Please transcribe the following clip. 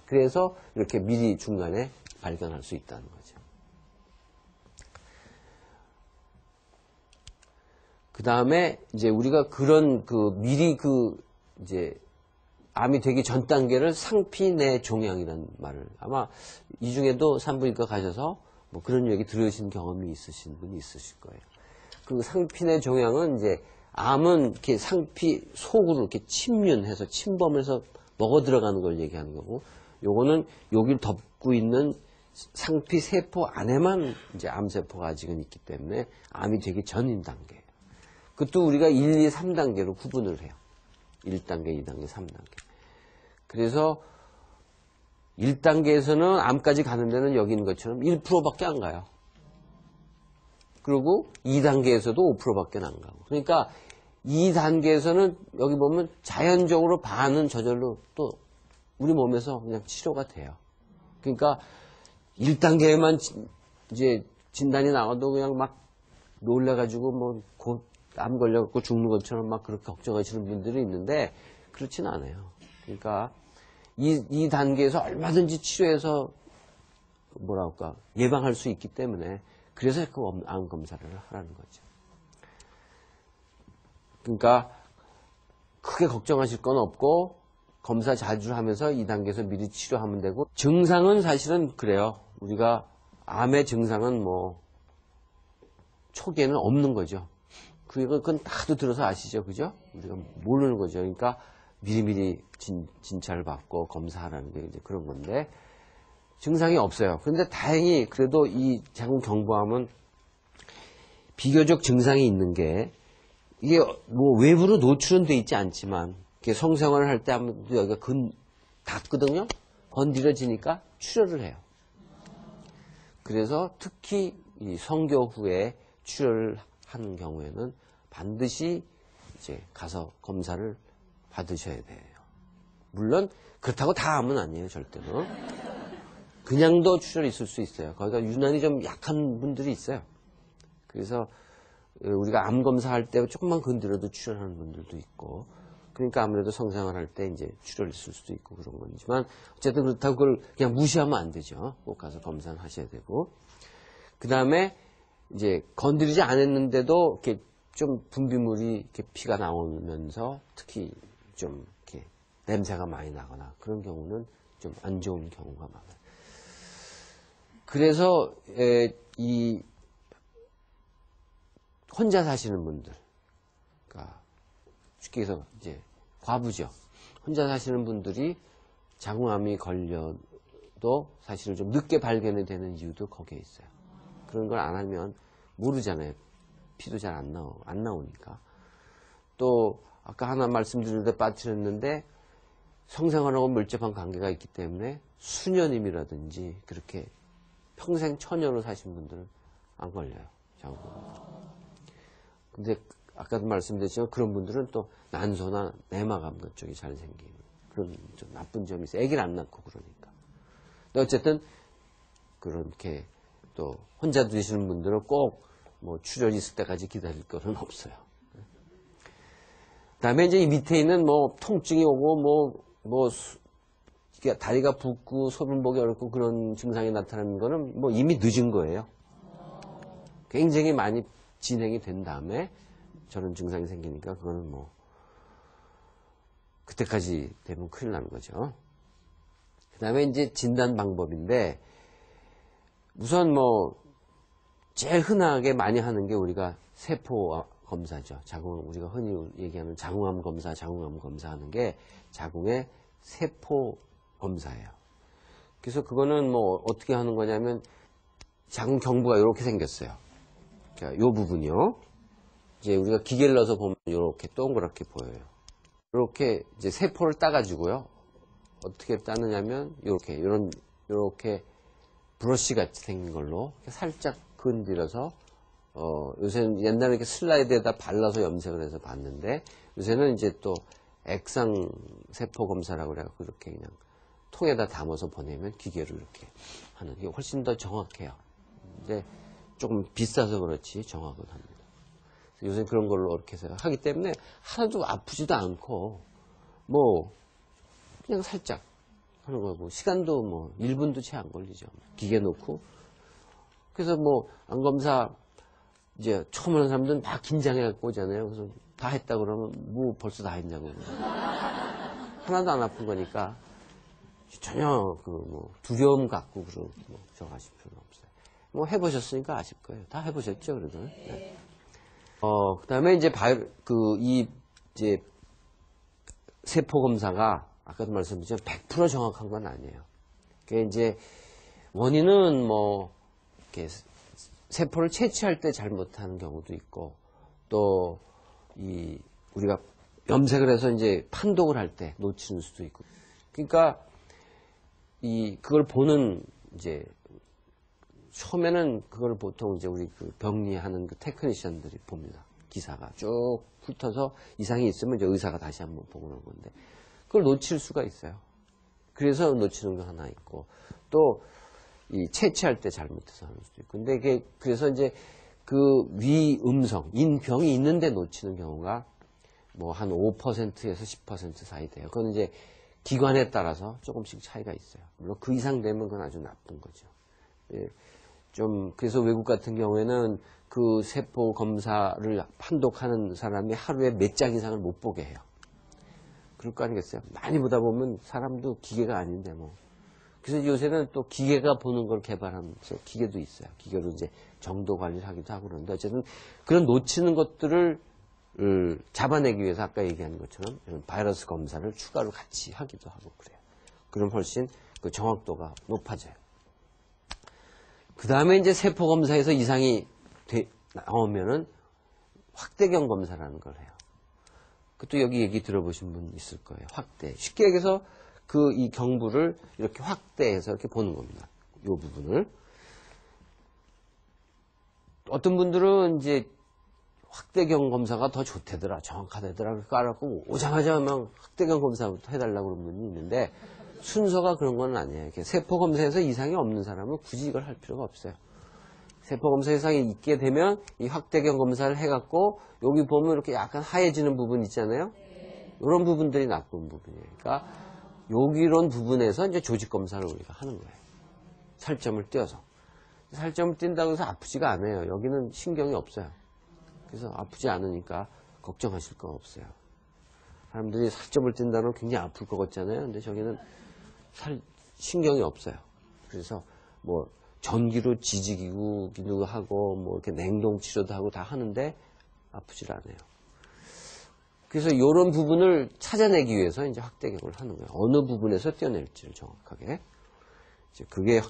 그래서 이렇게 미리 중간에 발견할 수 있다는 거죠. 그 다음에 이제 우리가 그런 미리 이제 암이 되기 전 단계를 상피내 종양이라는 말을 아마 이 중에도 산부인과 가셔서 뭐 그런 얘기 들으신 경험이 있으신 분이 있으실 거예요. 그 상피내 종양은 이제 암은 이렇게 상피 속으로 이렇게 침륜해서 침범해서 먹어 들어가는 걸 얘기하는 거고, 요거는 여기를 덮고 있는 상피 세포 안에만 이제 암세포가 아직은 있기 때문에 암이 되기 전인 단계예요. 그것도 우리가 1, 2, 3단계로 구분을 해요. 1단계, 2단계, 3단계. 그래서 1단계에서는 암까지 가는 데는 여기 있는 것처럼 1%밖에 안 가요. 그리고 2단계에서도 5%밖에 안 가고. 그러니까 2단계에서는 여기 보면 자연적으로 반은 저절로 또 우리 몸에서 그냥 치료가 돼요. 그러니까 1단계에만 이제 진단이 나와도 그냥 막 놀래가지고 뭐 곧 암 걸려갖고 죽는 것처럼 막 그렇게 걱정하시는 분들이 있는데 그렇진 않아요. 그러니까 이 단계에서 얼마든지 치료해서 뭐랄까 예방할 수 있기 때문에 그래서 그 암 검사를 하라는 거죠. 그러니까 크게 걱정하실 건 없고 검사 자주 하면서 2단계에서 미리 치료하면 되고, 증상은 사실은 그래요. 우리가 암의 증상은 뭐 초기에는 없는 거죠. 그건 다들 들어서 아시죠, 그죠? 우리가 모르는 거죠. 그러니까 미리미리 진찰을 받고 검사하라는 게 이제 그런 건데, 증상이 없어요. 그런데 다행히 그래도 이 자궁경부암은 비교적 증상이 있는 게, 이게 뭐 외부로 노출은 돼 있지 않지만 이렇게 성생활을 할 때 아무래도 여기가 닿거든요. 건드려지니까 출혈을 해요. 그래서 특히 이 성교 후에 출혈을 하는 경우에는 반드시 이제 가서 검사를 받으셔야 돼요. 물론 그렇다고 다 암은 아니에요, 절대로. 그냥도 출혈이 있을 수 있어요. 거기가 유난히 좀 약한 분들이 있어요. 그래서 우리가 암 검사할 때 조금만 건드려도 출혈하는 분들도 있고, 그러니까 아무래도 성생활 할 때 이제 출혈이 있을 수도 있고 그런 거지만, 어쨌든 그렇다고 그걸 그냥 무시하면 안 되죠. 꼭 가서 검사를 하셔야 되고. 그 다음에 이제 건드리지 않았는데도 이렇게 좀 분비물이 이렇게 피가 나오면서 특히 좀 이렇게 냄새가 많이 나거나 그런 경우는 좀 안 좋은 경우가 많아요. 그래서 이 혼자 사시는 분들, 그러니까 쉽게 해서 이제 과부죠. 혼자 사시는 분들이 자궁암이 걸려도 사실은 좀 늦게 발견이 되는 이유도 거기에 있어요. 그런 걸 안 하면 모르잖아요. 피도 잘 안 나오니까. 또 아까 하나 말씀드릴 때 빠뜨렸는데, 성생활하고 밀접한 관계가 있기 때문에 수녀님이라든지 그렇게 평생 처녀로 사신 분들은 안 걸려요, 자궁암. 근데 아까도 말씀드렸지만 그런 분들은 또 난소나 내막암 그쪽이 잘 생기는 그런 좀 나쁜 점이 있어요. 아기를 안 낳고 그러니까. 근데 어쨌든 그렇게 또 혼자 드시는 분들은 꼭 뭐 출혈이 있을 때까지 기다릴 거는 없어요. 그다음에 이제 이 밑에 있는 뭐 통증이 오고 뭐 다리가 붓고 소변 보기 어렵고 그런 증상이 나타나는 거는 뭐 이미 늦은 거예요. 굉장히 많이 진행이 된 다음에 저런 증상이 생기니까 그거는 뭐 그때까지 되면 큰일 나는 거죠. 그 다음에 이제 진단 방법인데, 우선 뭐 제일 흔하게 많이 하는 게 우리가 세포 검사죠. 우리가 흔히 얘기하는 자궁암 검사 하는 게 자궁의 세포 검사예요. 그래서 그거는 뭐 어떻게 하는 거냐면, 자궁 경부가 이렇게 생겼어요. 그러니까 요 부분이요. 이제 우리가 기계를 넣어서 보면 이렇게 동그랗게 보여요. 이렇게 이제 세포를 따가지고요. 어떻게 따느냐면 이렇게 브러쉬 같이 생긴 걸로 살짝 건드려서, 요새는 옛날에 이렇게 슬라이드에다 발라서 염색을 해서 봤는데, 요새는 이제 또 액상 세포 검사라고 그래갖고 이렇게 그냥 통에다 담아서 보내면 기계로 이렇게 하는 게 훨씬 더 정확해요. 근데 조금 비싸서 그렇지 정확은 합니다. 요새 그런 걸로 이렇게 해서 하기 때문에 하나도 아프지도 않고, 뭐 그냥 살짝 하는 거고, 시간도 뭐 1분도 채 안 걸리죠. 기계 놓고. 그래서 뭐 안검사 이제 처음 하는 사람들은 막 긴장해갖고 오잖아요. 그래서 다 했다 그러면 뭐 벌써 다 했냐고. 하나도 안 아픈 거니까 전혀 그 뭐 두려움 갖고 그러고 뭐 저거 하실 필요는 없어요. 뭐 해보셨으니까 아실 거예요. 다 해보셨죠, 그래도. 네. 그다음에 이제 이제 세포 검사가 아까도 말씀드렸지만 100% 정확한 건 아니에요. 그게 이제 원인은 뭐 이렇게 세포를 채취할 때 잘못하는 경우도 있고, 또 우리가 염색을 해서 이제 판독을 할 때 놓치는 수도 있고. 그러니까 그걸 보는 이제 처음에는 그걸 보통 이제 우리 그 병리하는 그 테크니션들이 봅니다. 기사가 쭉 훑어서 이상이 있으면 이제 의사가 다시 한번 보고 그런 건데, 그걸 놓칠 수가 있어요. 그래서 놓치는 거 하나 있고, 또 채취할 때 잘못해서 하는 수도 있고. 근데 이게 그래서 이제 그 위음성, 인병이 있는데 놓치는 경우가 뭐 한 5%에서 10% 사이 돼요. 그건 이제 기관에 따라서 조금씩 차이가 있어요. 물론 그 이상 되면 그건 아주 나쁜 거죠. 예, 그래서 외국 같은 경우에는 그 세포 검사를 판독하는 사람이 하루에 몇 장 이상을 못 보게 해요. 그럴 거 아니겠어요? 많이 보다 보면 사람도 기계가 아닌데 뭐. 그래서 요새는 또 기계가 보는 걸 개발하는 기계도 있어요. 기계로 이제 정도 관리를 하기도 하고 그러는데, 어쨌든 그런 놓치는 것들을 잡아내기 위해서 아까 얘기한 것처럼 이런 바이러스 검사를 추가로 같이 하기도 하고 그래요. 그럼 훨씬 그 정확도가 높아져요. 그 다음에 이제 세포 검사에서 이상이 나오면은 확대경 검사라는 걸 해요. 그것도 여기 얘기 들어보신 분 있을 거예요. 확대. 쉽게 얘기해서 이 경부를 이렇게 확대해서 이렇게 보는 겁니다. 이 부분을. 어떤 분들은 이제 확대경 검사가 더 좋대더라, 정확하대더라, 그렇게 알았고, 오자마자 막 확대경 검사부터 해달라고 그런 분이 있는데, 순서가 그런 건 아니에요. 세포 검사에서 이상이 없는 사람은 굳이 이걸 할 필요가 없어요. 세포 검사 이상이 있게 되면 이 확대경 검사를 해갖고, 여기 보면 이렇게 약간 하얘지는 부분 있잖아요? 이런 부분들이 나쁜 부분이에요. 그러니까, 여기론 부분에서 이제 조직 검사를 우리가 하는 거예요. 살점을 띄어서. 살점을 띈다고 해서 아프지가 않아요. 여기는 신경이 없어요. 그래서 아프지 않으니까 걱정하실 거 없어요. 사람들이 살점을 띈다면 굉장히 아플 것 같잖아요. 근데 저기는 신경이 없어요. 그래서 뭐 전기로 지지기도 하고 뭐 이렇게 냉동 치료도 하고 다 하는데 아프질 않아요. 그래서 이런 부분을 찾아내기 위해서 이제 확대경을 하는 거예요. 어느 부분에서 떼어낼지를 정확하게. 이제 그게